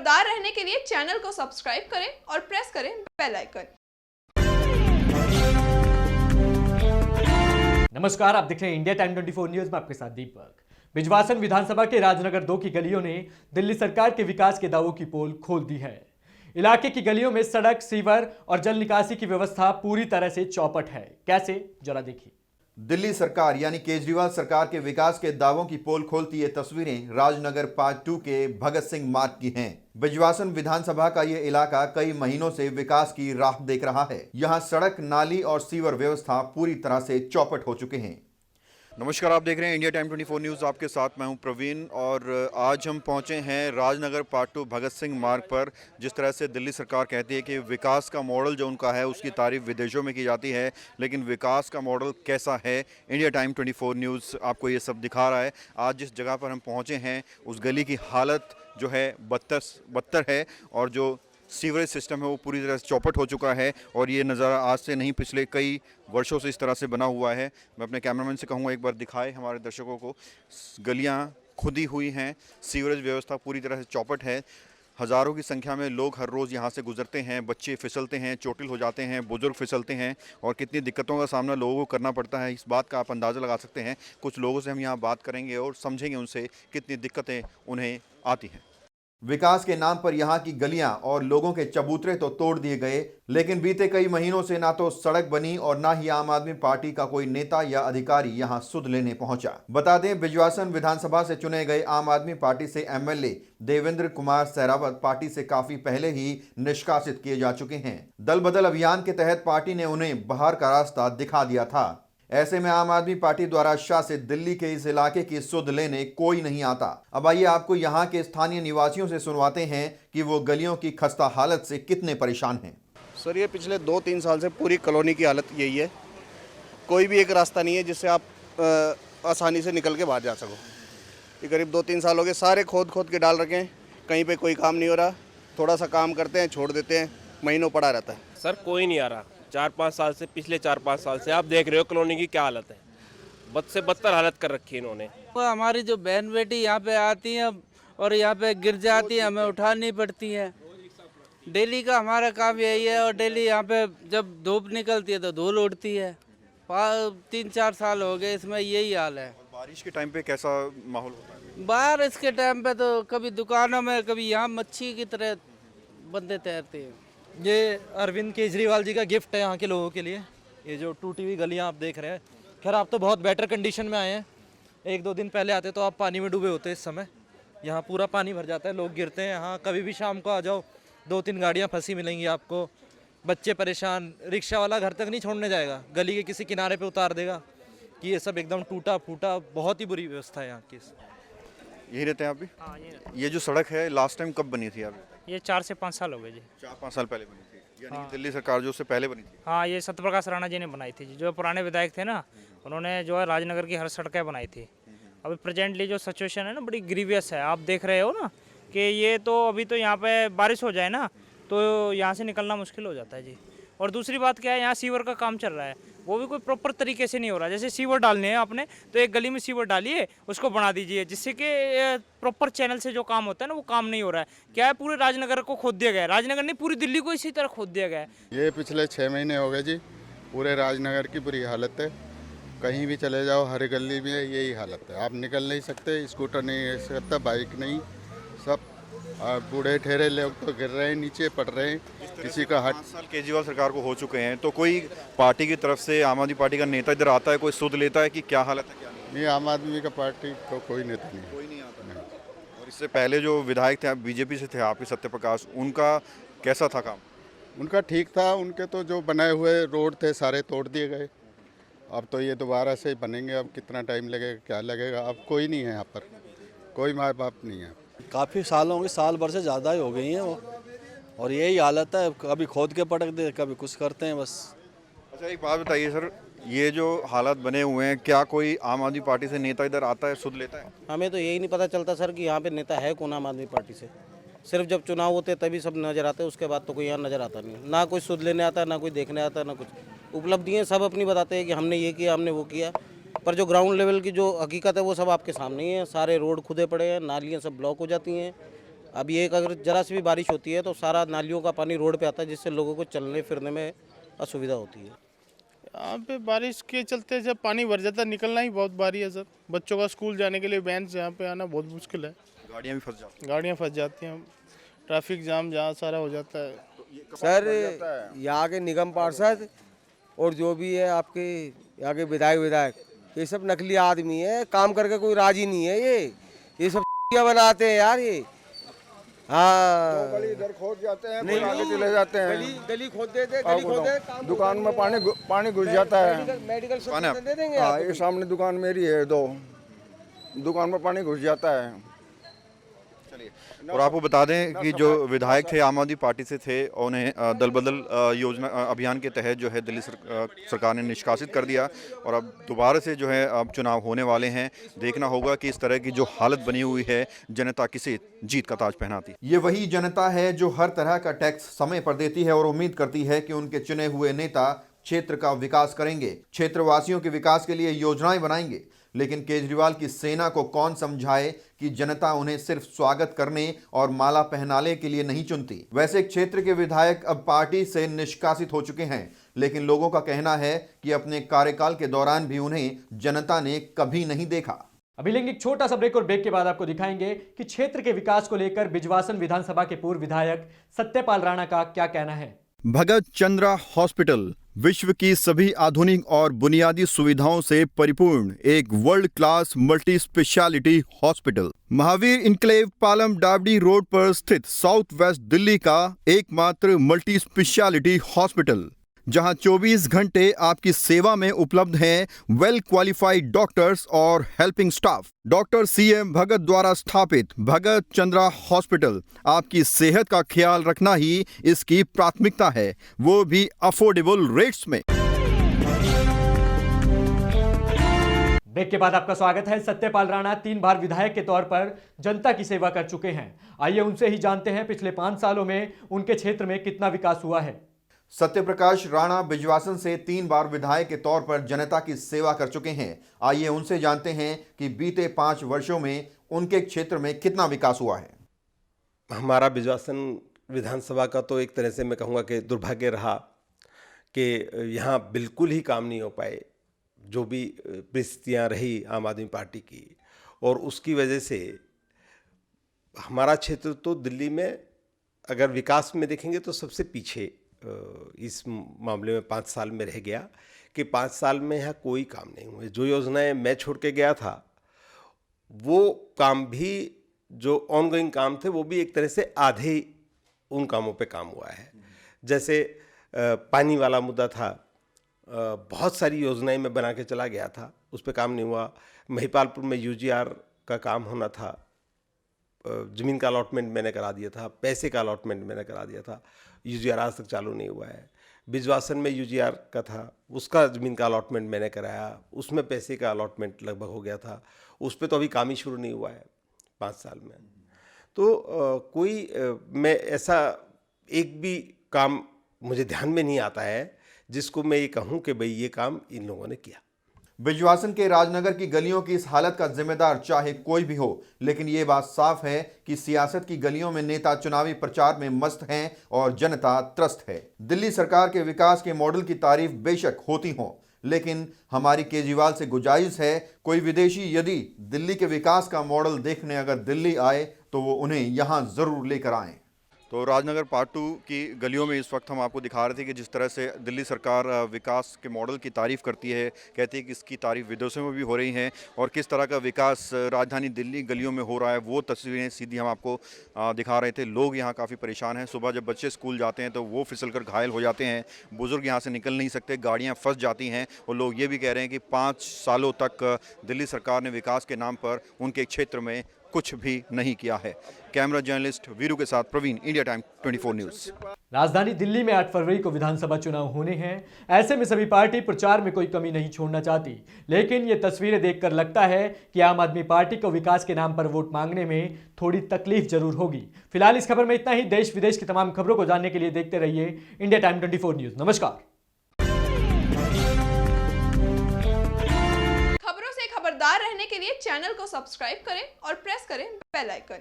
खबरदार रहने के लिए चैनल को सब्सक्राइब करें और प्रेस करें बेल आइकन। नमस्कार, आप देख रहे हैं इंडिया टाइम 24 न्यूज में आपके साथ दीपक। बिजवासन विधानसभा के राजनगर 2 की गलियों ने दिल्ली सरकार के विकास के दावों की पोल खोल दी है। इलाके की गलियों में सड़क, सीवर और जल निकासी की व्यवस्था पूरी तरह से चौपट है। कैसे, जरा देखिए। दिल्ली सरकार यानी केजरीवाल सरकार के विकास के दावों की पोल खोलती ये तस्वीरें राजनगर पार्ट 2 के भगत सिंह मार्ग की हैं। बिजवासन विधानसभा का ये इलाका कई महीनों से विकास की राह देख रहा है। यहाँ सड़क, नाली और सीवर व्यवस्था पूरी तरह से चौपट हो चुके हैं। नमस्कार, आप देख रहे हैं इंडिया टाइम 24 न्यूज़। आपके साथ मैं हूं प्रवीण और आज हम पहुंचे हैं राजनगर पार्ट 2 भगत सिंह मार्ग पर। जिस तरह से दिल्ली सरकार कहती है कि विकास का मॉडल जो उनका है उसकी तारीफ विदेशों में की जाती है, लेकिन विकास का मॉडल कैसा है, इंडिया टाइम 24 न्यूज़ आपको ये सब दिखा रहा है। आज जिस जगह पर हम पहुँचे हैं उस गली की हालत जो है बदतर है और जो सीवरेज सिस्टम है वो पूरी तरह से चौपट हो चुका है। और ये नज़ारा आज से नहीं, पिछले कई वर्षों से इस तरह से बना हुआ है। मैं अपने कैमरामैन से कहूँगा एक बार दिखाए हमारे दर्शकों को। गलियाँ खुदी हुई हैं, सीवरेज व्यवस्था पूरी तरह से चौपट है। हज़ारों की संख्या में लोग हर रोज़ यहाँ से गुजरते हैं। बच्चे फिसलते हैं, चोटिल हो जाते हैं, बुजुर्ग फिसलते हैं और कितनी दिक्कतों का सामना लोगों को करना पड़ता है, इस बात का आप अंदाज़ा लगा सकते हैं। कुछ लोगों से हम यहाँ बात करेंगे और समझेंगे उनसे कितनी दिक्कतें उन्हें आती हैं। विकास के नाम पर यहाँ की गलियां और लोगों के चबूतरे तो तोड़ दिए गए, लेकिन बीते कई महीनों से ना तो सड़क बनी और ना ही आम आदमी पार्टी का कोई नेता या अधिकारी यहाँ सुध लेने पहुंचा। बता दें, बिजवासन विधानसभा से चुने गए आम आदमी पार्टी से एमएलए देवेंद्र कुमार सहरावत पार्टी से काफी पहले ही निष्कासित किए जा चुके हैं। दल बदल अभियान के तहत पार्टी ने उन्हें बाहर का रास्ता दिखा दिया था। ऐसे में आम आदमी पार्टी द्वारा शासित दिल्ली के इस इलाके की सुध लेने कोई नहीं आता। अब आइए आपको यहाँ के स्थानीय निवासियों से सुनवाते हैं कि वो गलियों की खस्ता हालत से कितने परेशान हैं। सर, ये पिछले 2-3 साल से पूरी कॉलोनी की हालत यही है। कोई भी एक रास्ता नहीं है जिससे आप आसानी से निकल के बाहर जा सको। ये करीब 2-3 साल हो गए, सारे खोद के डाल रखे हैं, कहीं पे कोई काम नहीं हो रहा। थोड़ा सा काम करते हैं, छोड़ देते हैं, महीनों पड़ा रहता है। सर कोई नहीं आ रहा। 4-5 साल से, पिछले 4-5 साल से आप देख रहे हो कॉलोनी की क्या हालत है। बद से बदतर हालत कर रखी है इन्होंने। वो हमारी जो बहन बेटी यहाँ पे आती हैं और यहाँ पे गिर जाती है, हमें उठानी पड़ती है। डेली का हमारा काम यही है और डेली यहाँ पे जब धूप निकलती है तो धूल उड़ती है। 3-4 साल हो गए इसमें यही हाल है। बारिश के टाइम पे कैसा माहौल होता है? बारिश के टाइम पे तो कभी दुकानों में, कभी यहाँ मच्छी की तरह बंदे तैरते हैं। ये अरविंद केजरीवाल जी का गिफ्ट है यहाँ के लोगों के लिए। ये जो टूटी हुई गलियाँ आप देख रहे हैं, खैर आप तो बहुत बेटर कंडीशन में आए हैं। 1-2 दिन पहले आते तो आप पानी में डूबे होते। इस समय यहाँ पूरा पानी भर जाता है, लोग गिरते हैं यहाँ। कभी भी शाम को आ जाओ, 2-3 गाड़ियाँ फंसी मिलेंगी आपको। बच्चे परेशान, रिक्शा वाला घर तक नहीं छोड़ने जाएगा, गली के किसी किनारे पे उतार देगा कि ये सब एकदम टूटा फूटा। बहुत ही बुरी व्यवस्था है यहाँ की। यही रहते हैं आप भी? हाँ, ये जो सड़क है लास्ट टाइम कब बनी थी? आप ये 4 से 5 साल हो गए जी। 4-5 साल पहले बनी थी, यानी कि दिल्ली सरकार जो उससे पहले बनी थी। हाँ, ये सत्यप्रकाश राणा जी ने बनाई थी। जो पुराने विधायक थे ना, उन्होंने जो है राजनगर की हर सड़कें बनाई थी। अभी प्रेजेंटली जो सिचुएशन है ना, बड़ी ग्रीवियस है। आप देख रहे हो ना कि ये तो अभी तो यहाँ पे बारिश हो जाए ना तो यहाँ से निकलना मुश्किल हो जाता है जी। और दूसरी बात क्या है, यहाँ सीवर का काम चल रहा है, वो भी कोई प्रॉपर तरीके से नहीं हो रहा। जैसे सीवर डालने हैं आपने, तो एक गली में सीवर डालिए, उसको बना दीजिए, जिससे कि प्रॉपर चैनल से जो काम होता है ना वो काम नहीं हो रहा है। क्या है, पूरे राजनगर को खोद दिया गया है। राजनगर नहीं, पूरी दिल्ली को इसी तरह खोद दिया गया है। ये पिछले 6 महीने हो गए जी, पूरे राजनगर की बुरी हालत है। कहीं भी चले जाओ, हर गली में यही हालत है। आप निकल नहीं सकते, स्कूटर नहीं ले सकता, बाइक नहीं, सब बूढ़े ठहरे लोग तो गिर रहे हैं, नीचे पड़ रहे हैं। किसी का 5 साल केजरीवाल सरकार को हो चुके हैं, तो कोई पार्टी की तरफ से आम आदमी पार्टी का नेता इधर आता है, कोई सुध लेता है कि क्या हालत है क्या नहीं? आम आदमी का पार्टी को कोई नेता नहीं, कोई नहीं आता नहीं। और इससे पहले जो विधायक थे, आप बीजेपी से थे, आपके सत्यप्रकाश, उनका कैसा था काम? उनका ठीक था। उनके तो जो बनाए हुए रोड थे सारे तोड़ दिए गए। अब तो ये दोबारा से बनेंगे। अब कितना टाइम लगेगा, क्या लगेगा? अब कोई नहीं है यहाँ पर, कोई माँ बाप नहीं है। काफ़ी साल होंगे, साल भर से ज़्यादा ही हो गई हैं वो, और यही हालत है। कभी खोद के पटक दे, कभी कुछ करते हैं बस। अच्छा, एक बात बताइए सर, ये जो हालात बने हुए हैं, क्या कोई आम आदमी पार्टी से नेता इधर आता है, सुध लेता है? हमें तो यही नहीं पता चलता सर कि यहाँ पे नेता है कौन आम आदमी पार्टी से। सिर्फ जब चुनाव होते तभी सब नज़र आते हैं, उसके बाद तो कोई यहाँ नज़र आता नहीं। ना कोई सुध लेने आता, ना कोई देखने आता, ना कुछ। उपलब्धियाँ सब अपनी बताते हैं कि हमने ये किया, हमने वो किया, पर जो ग्राउंड लेवल की जो हकीकत है वो सब आपके सामने ही है। सारे रोड खुदे पड़े हैं, नालियाँ सब ब्लॉक हो जाती हैं, अब ये अगर जरा सी भी बारिश होती है तो सारा नालियों का पानी रोड पे आता है, जिससे लोगों को चलने फिरने में असुविधा होती है। यहाँ पे बारिश के चलते जब पानी भर जाता है निकलना ही बहुत भारी है सर। बच्चों का स्कूल जाने के लिए वैन से यहाँ पे आना बहुत मुश्किल है। गाड़ियाँ भी फंस जाती गाड़ियाँ फंस जाती हैं, ट्रैफिक जाम जहाँ सारा हो जाता है। सर यहाँ के निगम पार्षद और जो भी है आपके यहाँ के विधायक ये सब नकली आदमी है, काम करके कोई राजी नहीं है। ये सब बनाते हैं यार ये। हाँ गली इधर खोद जाते हैं, नहीं आगे चले जाते हैं, गली खोद देते, गली खोदे, दुकान में पानी घुस जाता है। मेडिकल सब्सिडी दे देंगे। हाँ, ये सामने दुकान मेरी है, दुकान में पानी घुस जाता है। और आपको बता दें कि जो विधायक थे आम आदमी पार्टी से थे, उन्हें दल बदल योजना अभियान के तहत जो है दिल्ली सरकार ने निष्कासित कर दिया और अब दोबारा से जो है अब चुनाव होने वाले हैं। देखना होगा कि इस तरह की जो हालत बनी हुई है जनता किसे जीत का ताज पहनाती। ये वही जनता है जो हर तरह का टैक्स समय पर देती है और उम्मीद करती है कि उनके चुने हुए नेता क्षेत्र का विकास करेंगे, क्षेत्रवासियों के विकास के लिए योजनाएं बनाएंगे। लेकिन केजरीवाल की सेना को कौन समझाए कि जनता उन्हें सिर्फ स्वागत करने और माला पहनाने के लिए नहीं चुनती। वैसे क्षेत्र के विधायक अब पार्टी से निष्कासित हो चुके हैं, लेकिन लोगों का कहना है कि अपने कार्यकाल के दौरान भी उन्हें जनता ने कभी नहीं देखा। अभी लेंगे एक छोटा सा ब्रेक और ब्रेक के बाद आपको दिखाएंगे कि क्षेत्र के विकास को लेकर बिजवासन विधानसभा के पूर्व विधायक सत्यपाल राणा का क्या कहना है। भगत चंद्रा हॉस्पिटल विश्व की सभी आधुनिक और बुनियादी सुविधाओं से परिपूर्ण एक world class multi speciality hospital Mahavir enclave Palam Dabri road पर स्थित साउथ वेस्ट दिल्ली का एकमात्र मल्टी स्पेशलिटी हॉस्पिटल, जहां 24 घंटे आपकी सेवा में उपलब्ध हैं वेल क्वालिफाइड डॉक्टर्स और हेल्पिंग स्टाफ। डॉक्टर CM भगत द्वारा स्थापित भगत चंद्रा हॉस्पिटल आपकी सेहत का ख्याल रखना ही इसकी प्राथमिकता है, वो भी अफोर्डेबल रेट्स में। ब्रेक के बाद आपका स्वागत है। सत्यपाल राणा 3 बार विधायक के तौर पर जनता की सेवा कर चुके हैं। आइए उनसे ही जानते हैं पिछले 5 सालों में उनके क्षेत्र में कितना विकास हुआ है। सत्यप्रकाश राणा बिजवासन से 3 बार विधायक के तौर पर जनता की सेवा कर चुके हैं। आइए उनसे जानते हैं कि बीते 5 वर्षों में उनके क्षेत्र में कितना विकास हुआ है। हमारा बिजवासन विधानसभा का तो एक तरह से मैं कहूँगा कि दुर्भाग्य रहा कि यहाँ बिल्कुल ही काम नहीं हो पाए, जो भी परिस्थितियाँ रही आम आदमी पार्टी की, और उसकी वजह से हमारा क्षेत्र तो दिल्ली में अगर विकास में देखेंगे तो सबसे पीछे इस मामले में 5 साल में रह गया कि 5 साल में यहाँ कोई काम नहीं हुए। जो योजनाएं मैं छोड़ के गया था वो काम भी, जो ऑनगोइंग काम थे वो भी एक तरह से आधे उन कामों पे काम हुआ है। जैसे पानी वाला मुद्दा था, बहुत सारी योजनाएं मैं बना के चला गया था, उस पर काम नहीं हुआ। महिपालपुर में UGR का काम होना था, ज़मीन का अलॉटमेंट मैंने करा दिया था, पैसे का अलॉटमेंट मैंने करा दिया था, UGR आज तक चालू नहीं हुआ है। बिजवासन में UGR का था, उसका ज़मीन का अलॉटमेंट मैंने कराया, उसमें पैसे का अलॉटमेंट लगभग हो गया था, उस पर तो अभी काम ही शुरू नहीं हुआ है 5 साल में। तो मैं ऐसा एक भी काम मुझे ध्यान में नहीं आता है जिसको मैं ये कहूँ कि भाई ये काम इन लोगों ने किया। बिजवासन के राजनगर की गलियों की इस हालत का जिम्मेदार चाहे कोई भी हो, लेकिन ये बात साफ है कि सियासत की गलियों में नेता चुनावी प्रचार में मस्त हैं और जनता त्रस्त है। दिल्ली सरकार के विकास के मॉडल की तारीफ बेशक होती हो, लेकिन हमारी केजरीवाल से गुजारिश है कोई विदेशी यदि दिल्ली के विकास का मॉडल देखने अगर दिल्ली आए तो वो उन्हें यहाँ जरूर लेकर आएं। तो राजनगर पार्ट 2 की गलियों में इस वक्त हम आपको दिखा रहे थे कि जिस तरह से दिल्ली सरकार विकास के मॉडल की तारीफ़ करती है, कहती है कि इसकी तारीफ़ विदेशों में भी हो रही है, और किस तरह का विकास राजधानी दिल्ली गलियों में हो रहा है वो तस्वीरें सीधी हम आपको दिखा रहे थे। लोग यहाँ काफ़ी परेशान हैं। सुबह जब बच्चे स्कूल जाते हैं तो वो फिसल कर घायल हो जाते हैं, बुज़ुर्ग यहाँ से निकल नहीं सकते, गाड़ियाँ फंस जाती हैं, और लोग ये भी कह रहे हैं कि 5 सालों तक दिल्ली सरकार ने विकास के नाम पर उनके क्षेत्र में कुछ भी नहीं किया है। कैमरा जर्नलिस्ट वीरू के साथ प्रवीण, इंडिया टाइम 24 न्यूज़। राजधानी दिल्ली में 8 फरवरी को विधानसभा चुनाव होने हैं। ऐसे में सभी पार्टी प्रचार में कोई कमी नहीं छोड़ना चाहती, लेकिन ये तस्वीरें देखकर लगता है कि आम आदमी पार्टी को विकास के नाम पर वोट मांगने में थोड़ी तकलीफ जरूर होगी। फिलहाल इस खबर में इतना ही। देश विदेश की तमाम खबरों को जानने के लिए देखते रहिए इंडिया टाइम 24 न्यूज़। नमस्कार। खबरों से खबरदार रहने के लिए चैनल को सब्सक्राइब करें और प्रेस करें बेल आइकन।